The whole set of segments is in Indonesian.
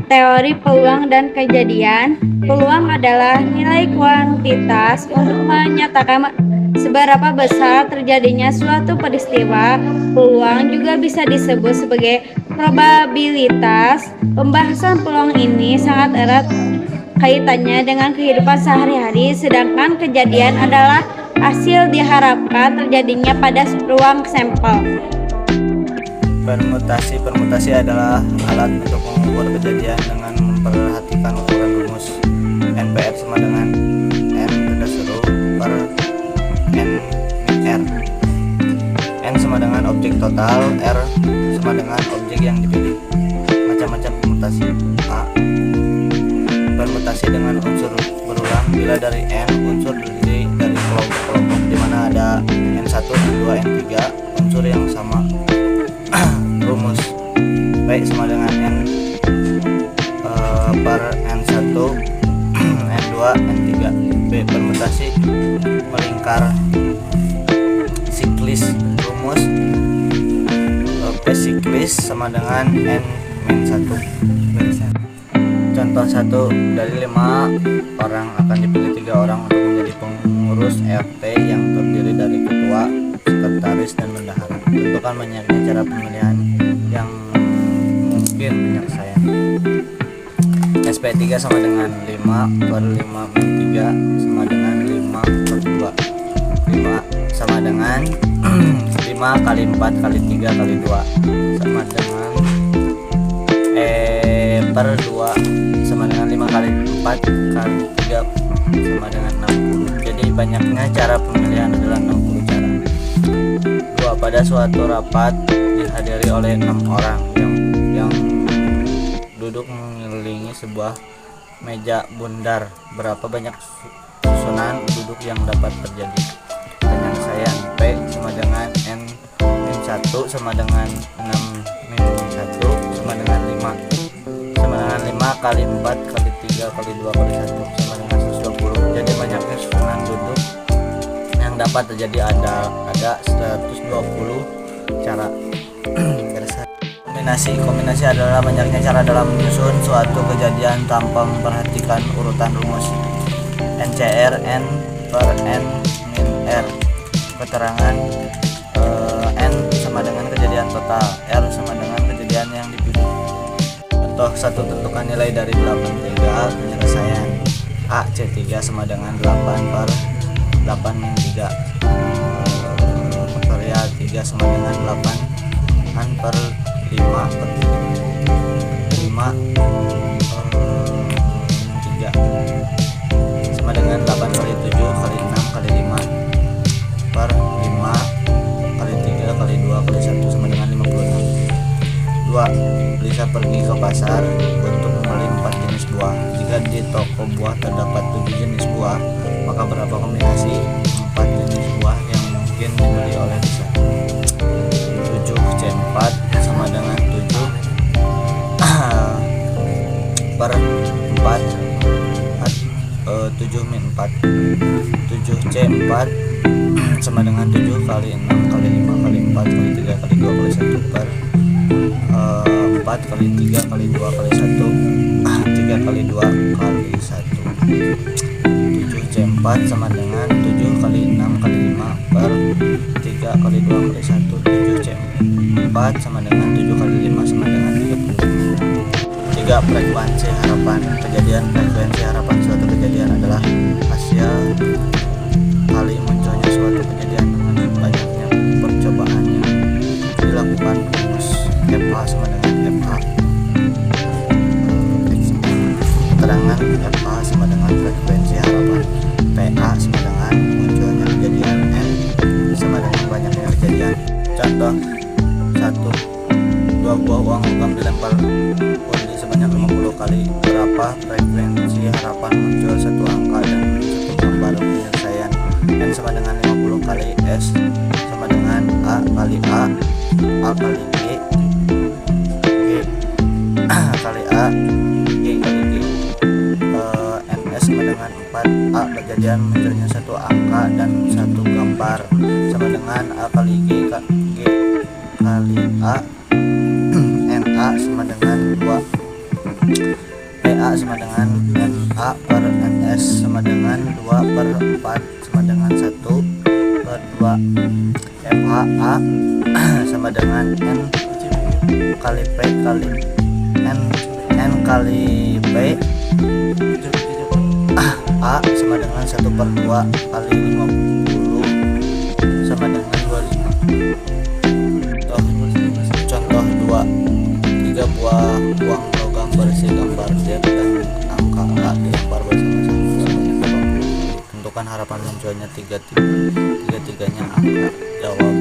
Teori peluang dan kejadian. Peluang adalah nilai kuantitas untuk menyatakan seberapa besar terjadinya suatu peristiwa. Peluang juga bisa disebut sebagai probabilitas. Pembahasan peluang ini sangat erat kaitannya dengan kehidupan sehari-hari, sedangkan kejadian adalah hasil diharapkan terjadinya pada ruang sampel. Permutasi adalah alat untuk mengukur kejadian dengan memperhatikan ukuran rumus. NPR sama dengan N tanda seru per N R. N sama dengan objek total, R sama dengan objek yang dipilih. Macam-macam permutasi. A. Permutasi dengan unsur berulang bila dari N unsur terdiri dari kelompok-kelompok di mana ada N1, N2, N3 unsur yang sama. Rumus P sama dengan N per N1, N2, N3. B. Permutasi melingkar siklis. Rumus P siklis sama dengan N-1. Contoh 1, dari 5 orang akan dipilih 3 orang untuk menjadi pengurus RT yang terdiri dari ketua, sekretaris, dan bendahara. Tentukan banyaknya cara pemilihan yang mungkin penyelesaian. SP3 sama dengan 5 per 5 min 3 sama dengan 5 per 2. 5 sama dengan 5 kali 4 kali 3 kali 2 sama dengan per 2 sama dengan 5 kali 4 kali 3 sama dengan 60. Jadi banyaknya cara pemilihan adalah 60 cara. 2. Pada suatu rapat dihadiri oleh 6 orang yang duduk mengelilingi sebuah meja bundar. Berapa banyak susunan duduk yang dapat terjadi? Penyelesaian. P sama dengan N-1 sama dengan 6-1 sama dengan 5 sama dengan 5 kali 4 kali 3 kali 2 kali 1 sama dengan 120. Jadi banyaknya susunan duduk yang dapat terjadi ada 120 cara. Kombinasi adalah banyaknya cara dalam menyusun suatu kejadian tanpa memperhatikan urutan rumus. NCR N per N min R. Keterangan N sama dengan kejadian total, R sama dengan kejadian yang dipilih. Contoh 1, tentukan nilai dari 83. Penyelesaian. A. C3 sama dengan 8 per 8 min 3. Faktorial 3 sama dengan 8 per 5 per 5 3 sama dengan 8 kali 7 kali 6 kali 5 per 5 kali 3 kali 2 kali 1 sama dengan 56. 2. Lisa pergi ke pasar untuk membeli 4 jenis buah. Jika di toko buah terdapat 7 jenis buah, maka berapa kombinasi 4 jenis buah yang mungkin dibeli oleh Lisa? 7C4 sama dengan 7 per 4 7 min 4. 7C4 sama dengan 7 kali 6 kali 5 kali 4 kali 3 kali 2 kali 1 per 4 kali 3 kali 2 kali 1 3 kali 2 kali 1. 7C4 sama dengan 7 kali 6 kali 5 per 3 kali 2 kali 1. 7C4 sama dengan 7 kali 5 sama dengan 30. 3. Frekuensi harapan. Frekuensi harapan suatu kejadian adalah hasil kali munculnya suatu kejadian dengan banyaknya percobaan yang dilakukan. Rumus FH sama dengan FH. Keterangan FH sama dengan frekuensi harapan. PA sama dengan munculnya kejadian, N sama dengan banyaknya kejadian. Contoh 1. 2 buah uang logam dilempar undi sebanyak 50 kali. Berapa frekuensi harapan muncul satu angka dan satu gambar? Penyelesaian. N sama dengan 50 kali S sama dengan A kali A kali G kali A, G kali G. NS sama dengan 4. A kejadian munculnya satu angka dan satu gambar sama dengan A kali G kali A. NA sama dengan 2. NA sama dengan NA per NS sama dengan 2 per 4 sama dengan 1 per 2. FHA sama dengan N kali P kali N kali P A sama dengan 1 per 2 kali 50 sama dengan 25. Contoh 2, 3 buah uang logam bersih gambar Z dan angka A dilembar bersama-sama sebanyak 80. Tentukan harapan munculnya tiga-tiganya angka. Jawab.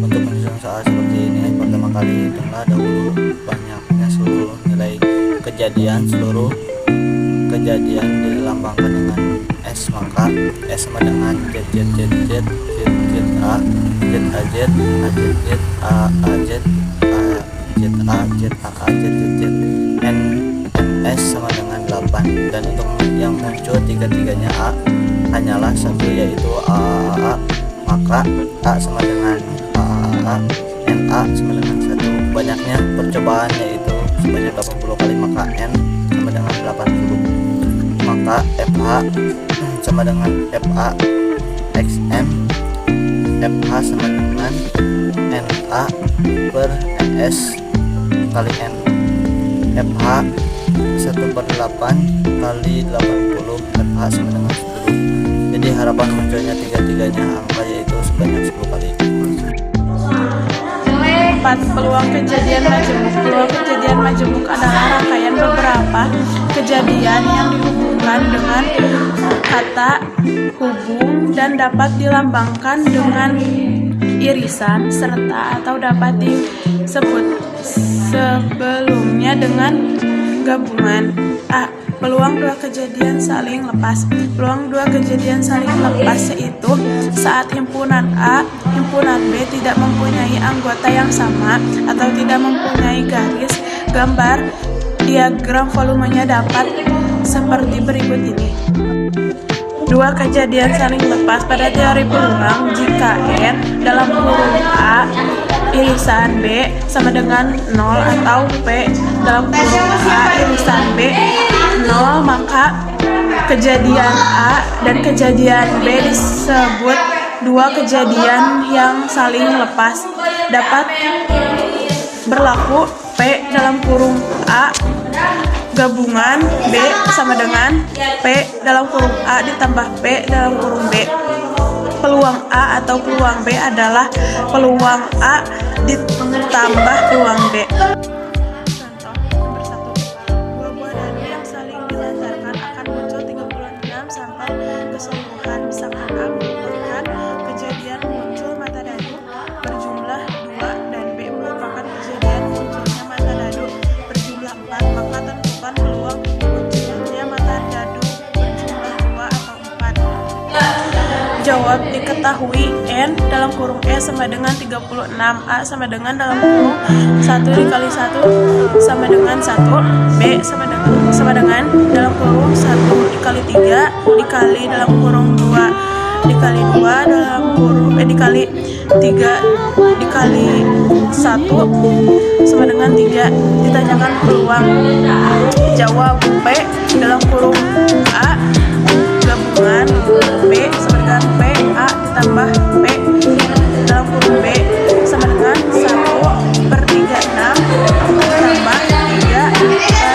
Untuk menyusun soal seperti ini, pertama kali hitunglah dahulu banyaknya seluruh nilai kejadian. Seluruh kejadian dilambangkan dengan S, maka S sama dengan Z A, Z A Z, A Z, A Z N S sama dengan 8. Dan untuk yang muncul tiga-tiganya A hanyalah satu, yaitu A, maka A sama dengan A, NA sama dengan 1. Banyaknya percobaan yaitu sebanyak 80 kali, maka N sama dengan 80. Maka FH sama dengan FA XN, FH sama dengan NA per NS kali N. FH 1 per 8 kali 80, FH sama dengan 10. Jadi harapan munculnya tiga-tiganya angka yaitu sebanyak 10 kali. 4. Peluang kejadian majemuk. Peluang kejadian majemuk adalah rangkaian beberapa kejadian yang dihubungkan dengan kata hubung dan dapat dilambangkan dengan irisan serta atau dapat disebut sebelumnya dengan gabungan. A. Peluang dua kejadian saling lepas. Peluang dua kejadian saling lepas yaitu saat himpunan A, himpunan B tidak mempunyai anggota yang sama atau tidak mempunyai garis. Gambar diagram volumenya dapat seperti berikut ini. Dua kejadian saling lepas pada teori peluang jika N dalam kurung A irisan B sama dengan 0 atau P dalam kurung A irisan B 0, maka kejadian A dan kejadian B disebut dua kejadian yang saling lepas. Dapat berlaku P dalam kurung A gabungan B sama dengan P dalam kurung A ditambah P dalam kurung B. Peluang A atau peluang B adalah peluang A ditambah peluang B. Contoh nomor 1. Dua buah dadu yang saling dilantarkan akan muncul 36 sampai keseluruhan. Misalkan A merupakan kejadian muncul mata dadu berjumlah 2 dan B merupakan kejadian munculnya mata dadu berjumlah 4, maka tentukan peluang munculnya mata dadu berjumlah 2 atau 4. Jawab. Diketahui N dalam kurung E sama dengan 36, A sama dengan dalam kurung 1 dikali 1 sama dengan 1, B sama dengan dalam kurung 1 dikali 3 dikali dalam kurung 2 dikali 2 dalam kurung dikali 3 dikali 1 sama dengan 3. Ditanyakan peluang. Jawab. P dalam kurung A gabungan B sama dengan P A ditambah P dalam kurung B sama dengan 1 per 36 ditambah 3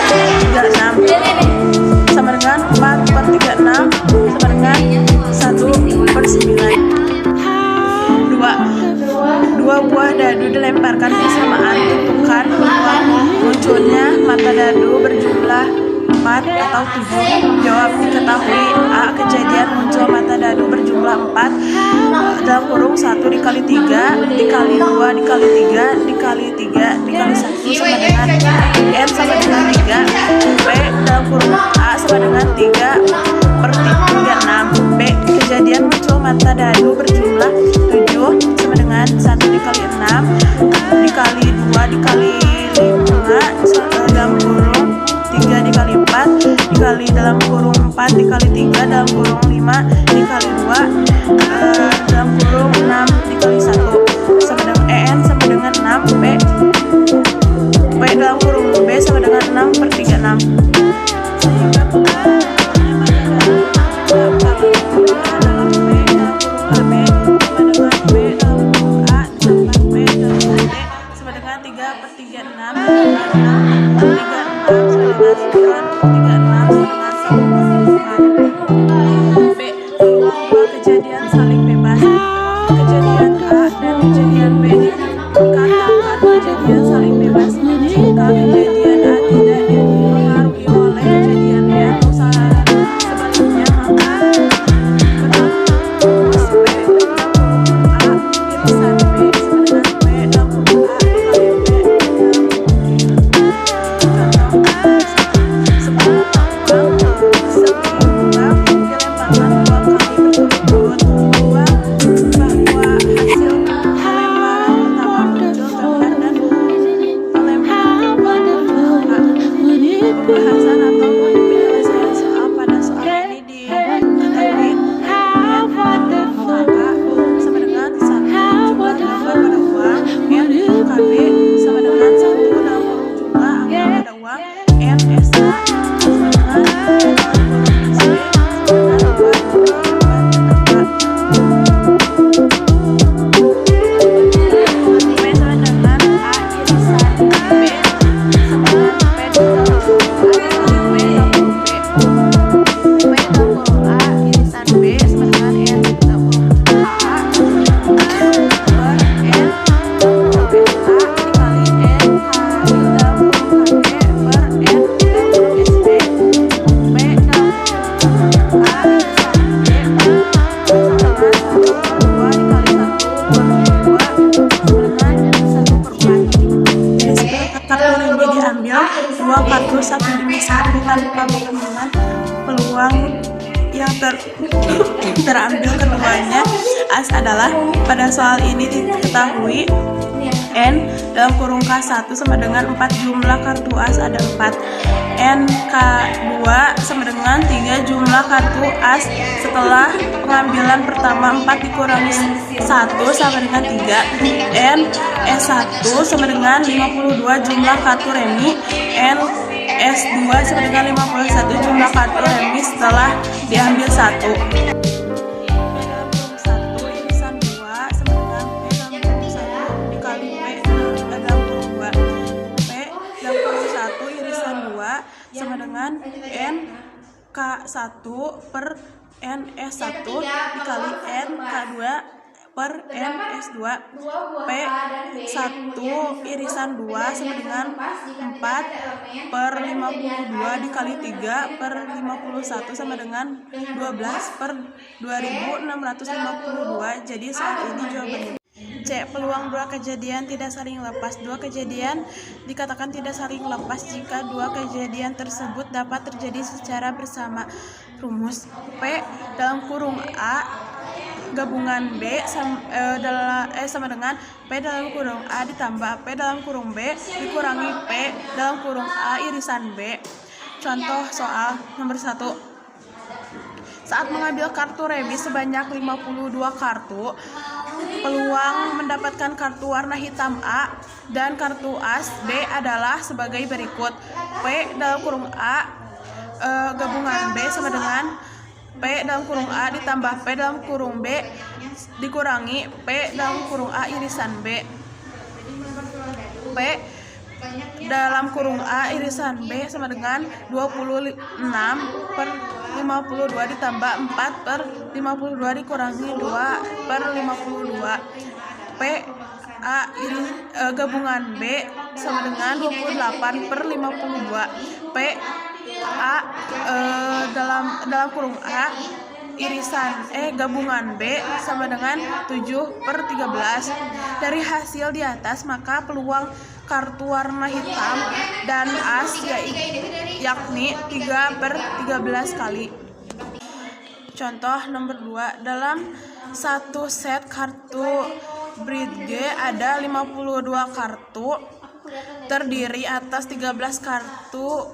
per 36 sama dengan 4 per 36 sama dengan 1 per 9. 2 buah dadu dilemparkan bersamaan. Tentukan peluang munculnya mata dadu berjumlah 4 atau 7. Jawab. Diketahui A kejadian muncul mata dadu berjumlah 4 dalam kurung 1 dikali 3 dikali 2 dikali 3 dikali 3 dikali 1 sama dengan N sama dengan 3. P dalam kurung A sama dengan 3 per 36. B kejadian muncul mata dadu berjumlah 7 sama dengan 1 dikali 6 dikali 2 dikali 5 dalam kurung 3 dikali 4 dikali dalam kurung 4 dikali 3 dalam kurung 5 dikali 2 dalam kurung 6 dikali 1 sama dengan EN sama dengan 6 P dalam kurung B sama dengan 6 per 36. 3/36 B. Peluang dua kejadian saling bebas. Kejadian A dan kejadian B dikatakan kejadian saling bebas jika kejadian A tidak dipengaruhi oleh kejadian B atau sebaliknya, maka rumus B A irisan B sama dengan B dalam kurung A dikali B pembahasan atau penyelesaian soal pada soal ini diketahui maka sama dengan 1 jumlah gambar pada uang N KB sama dengan 1 dalam kurung jumlah angka pada uang N SA sama dengan SP dengan 2 dua kartu satu dimisah dengan kemungkinan peluang yang terambil keduanya as adalah pada soal ini diketahui N dalam kurung K1 sama dengan 4 jumlah kartu as ada 4 N K2 sama dengan 3 jumlah kartu as setelah pengambilan pertama 4 dikurangi 1 sama dengan 3 N S1 sama dengan 52 jumlah kartu remi N S2 sama dengan 51 jumlah kartu remi setelah diambil 1 sama dengan N K1 per N S1 dikali N K2 per N S2 P1 irisan 2 sama dengan 4 per 52 dikali 3 per 51 sama dengan 12 per 2652. Jadi soal ini jawabannya C. Peluang dua kejadian tidak saling lepas. Dua kejadian dikatakan tidak saling lepas jika dua kejadian tersebut dapat terjadi secara bersama. Rumus P dalam kurung A gabungan B sama dengan P dalam kurung A ditambah P dalam kurung B dikurangi P dalam kurung A irisan B. Contoh soal nomor 1. Saat mengambil kartu remi sebanyak 52 kartu, peluang mendapatkan kartu warna hitam A dan kartu as B adalah sebagai berikut. P dalam kurung A gabungan B sama dengan P dalam kurung A ditambah P dalam kurung B dikurangi P dalam kurung A irisan B. P dalam kurung A irisan B sama dengan 26 per 52 ditambah 4 per 52 dikurangi 2 per 52. P A gabungan B sama dengan 28 per 52. P A dalam kurung A irisan gabungan B sama dengan 7 per 13. Dari hasil di atas maka peluang kartu warna hitam dan as yakni 3 per 13 kali. Contoh nomor 2. Dalam satu set kartu Bridge ada 52 kartu terdiri atas 13 kartu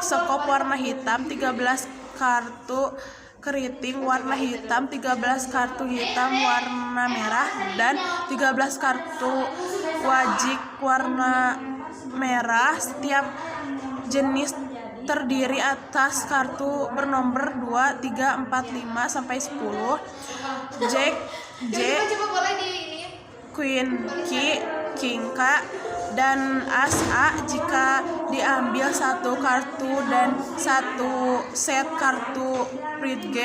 sekop warna hitam, 13 kartu keriting warna hitam, 13 kartu hitam warna merah, dan 13 kartu wajik warna merah. Setiap jenis terdiri atas kartu bernomor 2, 3, 4, 5, sampai 10. Jack, J, Queen, King, K, dan as A jika diambil satu kartu dan satu set kartu read G.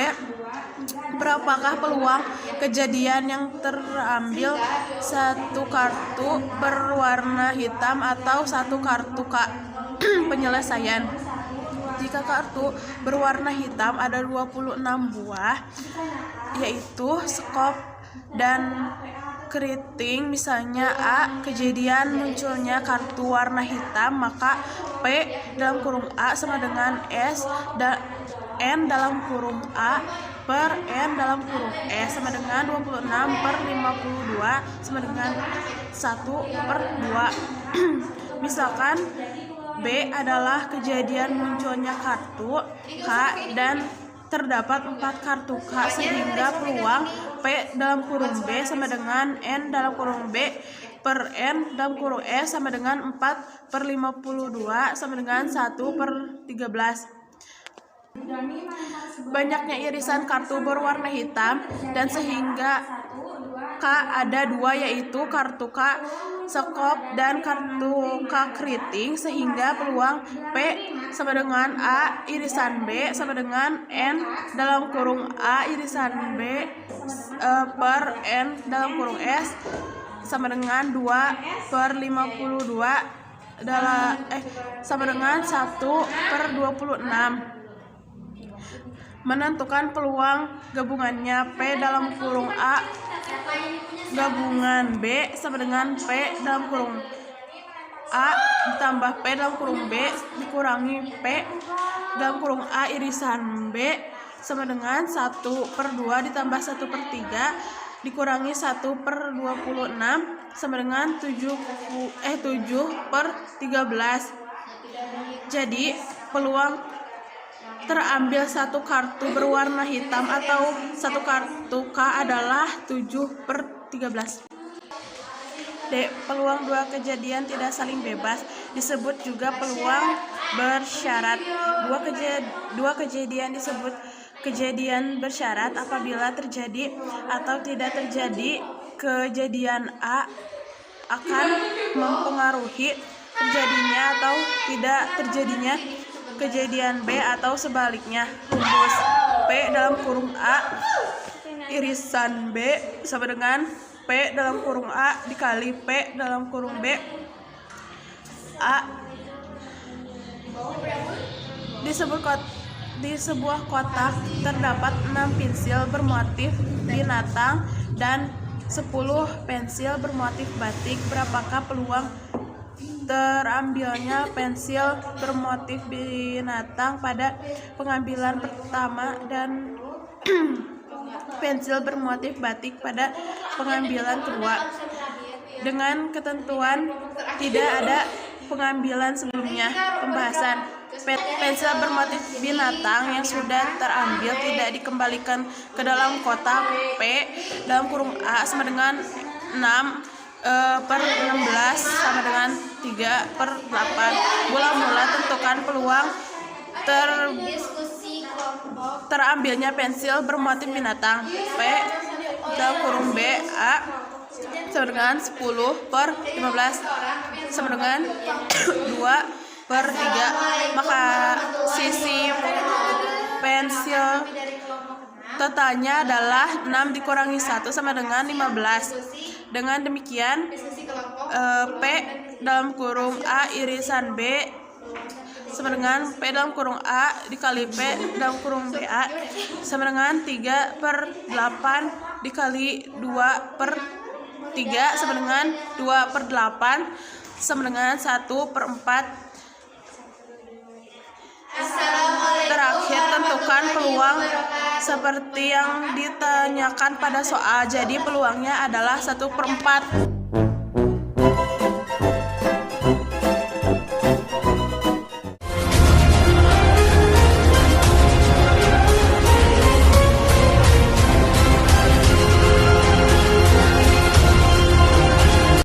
Berapakah peluang kejadian yang terambil satu kartu berwarna hitam atau satu kartu K? Penyelesaian. Jika kartu berwarna hitam ada 26 buah, yaitu skop dan keriting. Misalnya A, kejadian munculnya kartu warna hitam, maka P dalam kurung A sama dengan S dan N dalam kurung A per N dalam kurung S sama dengan 26 per 52 sama dengan 1 per 2. Misalkan B adalah kejadian munculnya kartu K dan terdapat 4 kartu K, sehingga peluang P dalam kurung B sama dengan N dalam kurung B per N dalam kurung S sama dengan 4 per 52 sama dengan 1 per 13. Banyaknya irisan kartu berwarna hitam dan sehingga K ada 2, yaitu kartu K skop dan kartu K keriting, sehingga peluang P sama dengan A irisan B sama dengan N dalam kurung A irisan B per N dalam kurung S sama dengan 2 per 52 sama dengan 1 per 26. Menentukan peluang gabungannya P dalam kurung A gabungan B sama dengan P dalam kurung A ditambah P dalam kurung B dikurangi P dalam kurung A irisan B sama dengan 1 per 2 ditambah 1 per 3 dikurangi 1 per 26 sama dengan 7 per 13. Jadi peluang terambil satu kartu berwarna hitam atau satu kartu K adalah 7 per 13. D. Peluang dua kejadian tidak saling bebas disebut juga peluang bersyarat. Dua kejadian disebut kejadian bersyarat apabila terjadi atau tidak terjadi kejadian A akan mempengaruhi terjadinya atau tidak terjadinya kejadian B atau sebaliknya. Rumus P dalam kurung A irisan B sama dengan P dalam kurung A dikali P dalam kurung B A. Di sebuah kotak terdapat 6 pensil bermotif binatang dan 10 pensil bermotif batik. Berapakah peluang terambilnya pensil bermotif binatang pada pengambilan pertama dan pensil bermotif batik pada pengambilan kedua? Dengan ketentuan tidak ada pengambilan sebelumnya. Pembahasan pensil bermotif binatang yang sudah terambil tidak dikembalikan ke dalam kotak P dalam kurung A sama dengan 6 per 16 sama dengan 3 per 8. Mula-mula tentukan peluang terambilnya pensil bermotif binatang P dalam kurung B A sama dengan 10 per 15 sama dengan 2 per 3. Maka sisi pensil totalnya adalah 6 dikurangi 1 sama dengan 15. Dengan demikian P dalam kurung A irisan B sama dengan P dalam kurung A dikali P dalam kurung BA sama dengan 3 per 8 dikali 2 per 3 sama dengan 2 per 8 sama dengan 1 per 4. Terakhir, tentukan peluang seperti yang ditanyakan pada soal. Jadi peluangnya adalah 1/4.